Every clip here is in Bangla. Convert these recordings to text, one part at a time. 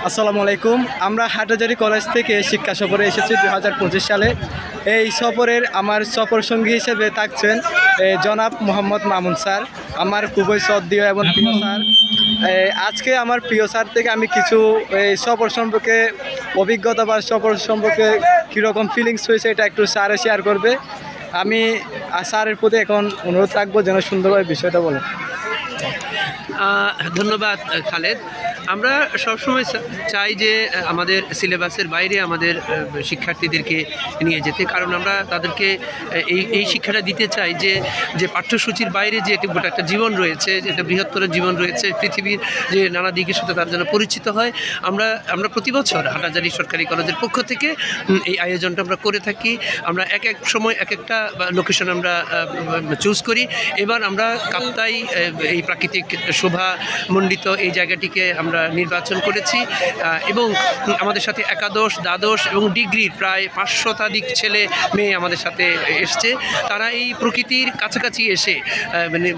আসসালামু আলাইকুম। আমরা হাটহাজারী কলেজ থেকে শিক্ষা সফরে এসেছি 2025 সালে। এই সফরের আমার সফর সঙ্গী হিসেবে থাকছেন জনাব মোহাম্মদ মামুন স্যার, আমার খুবই শ্রদ্ধেয় এবং প্রিয় স্যার। আজকে আমার প্রিয় স্যার থেকে আমি কিছু সফর সম্পর্কে অভিজ্ঞতা বা সফর সম্পর্কে কীরকম ফিলিংস হয়েছে এটা একটু স্যারে শেয়ার করবে। আমি স্যারের প্রতি এখন অনুরোধ রাখবো যেন সুন্দরভাবে বিষয়টা বলেন। ধন্যবাদ খালেদ। আমরা সবসময় চাই যে আমাদের সিলেবাসের বাইরে আমাদের শিক্ষার্থীদেরকে নিয়ে যেতে, কারণ আমরা তাদেরকে এই শিক্ষাটা দিতে চাই যে পাঠ্যসূচির বাইরে যে গোটা একটা জীবন রয়েছে, যে একটা বৃহত্তর জীবন রয়েছে, পৃথিবীর যে নানা দিকের সাথে তার জন্য পরিচিত হয়। আমরা প্রতি বছর হাটহাজারী সরকারি কলেজের পক্ষ থেকে এই আয়োজনটা আমরা করে থাকি। আমরা এক সময় এক একটা লোকেশন আমরা চুজ করি। এবার আমরা কাপ্তাই এই প্রাকৃতিক শোভামণ্ডিত এই জায়গাটিকে আমরা নির্বাচন করেছি এবং আমাদের সাথে একাদশ, দ্বাদশ এবং ডিগ্রির প্রায় 500 শতাধিক ছেলে মেয়ে আমাদের সাথে এসছে। তারা এই প্রকৃতির কাছাকাছি এসে মানে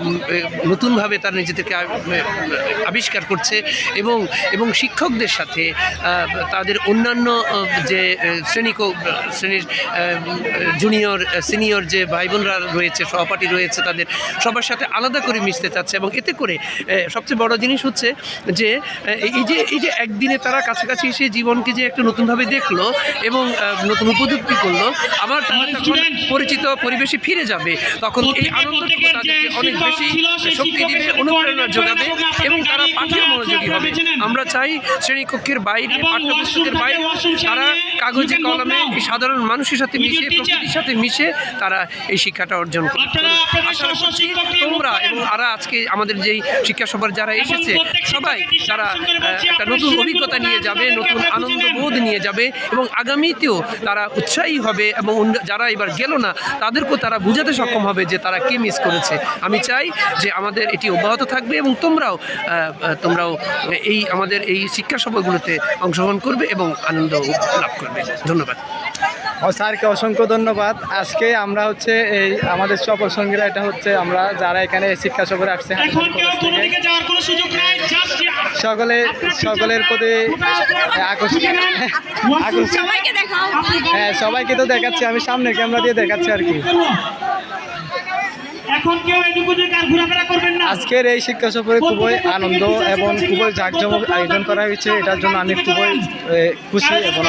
নতুনভাবে তারা নিজেদেরকে আবিষ্কার করছে এবং শিক্ষকদের সাথে তাদের অন্যান্য যে শ্রেণীর জুনিয়র সিনিয়র যে ভাই বোনরা রয়েছে, সহপাঠী রয়েছে, তাদের সবার সাথে আলাদা করে মিশতে চাচ্ছে। এবং এতে করে সবচেয়ে বড় জিনিস হচ্ছে যে এই যে একদিনে তারা কাছাকাছি এসে জীবনকে যে একটু নতুনভাবে দেখলো এবং নতুন উপযুক্তি করলো, আবার তারা যখন পরিচিত পরিবেশে ফিরে যাবে তখন এই আনন্দটুকু তাদেরকে অনেক বেশি শক্তি দিবে, অনুপ্রেরণা যোগাবে এবং তারা পাঠেও মনোযোগী হবে। আমরা চাই শ্রেণীকক্ষের বাইরে, পাঠ্যপুস্তকের বাইরে তারা কাগজে কলমে এই সাধারণ মানুষের সাথে মিশে, প্রকৃতির সাথে মিশে তারা এই শিক্ষাটা অর্জন করবে। আশা করছি তোমরা এবং আজকে আমাদের যেই শিক্ষা সফর যারা এসেছে সবাই তারা একটা নতুন অভিজ্ঞতা নিয়ে যাবে, নতুন আনন্দবোধ নিয়ে যাবে এবং আগামীতেও তারা উৎসাহী হবে এবং যারা এবার গেল না তাদেরকেও তারা বুঝাতে সক্ষম হবে যে তারা কে মিস করেছে। আমি চাই যে আমাদের এটি অব্যাহত থাকবে এবং তোমরাও আমাদের এই শিক্ষা সফরগুলোতে অংশগ্রহণ করবে এবং আনন্দ লাভ করবে। ধন্যবাদ। স্যারকে অসংখ্য ধন্যবাদ। আজকে আমরা হচ্ছে এই আমাদের সফর সঙ্গীরা এটা হচ্ছে আমরা যারা এখানে শিক্ষা সফরে আসছে সকলের প্রতি হ্যাঁ সবাইকে তো দেখাচ্ছি, আমি সামনে ক্যামেরা দিয়ে দেখাচ্ছি আর কি। আজকের এই শিক্ষা সফরে খুবই আনন্দ এবং খুবই জাঁকজমক আয়োজন করা হয়েছে, এটার জন্য আমি খুবই খুশি এবং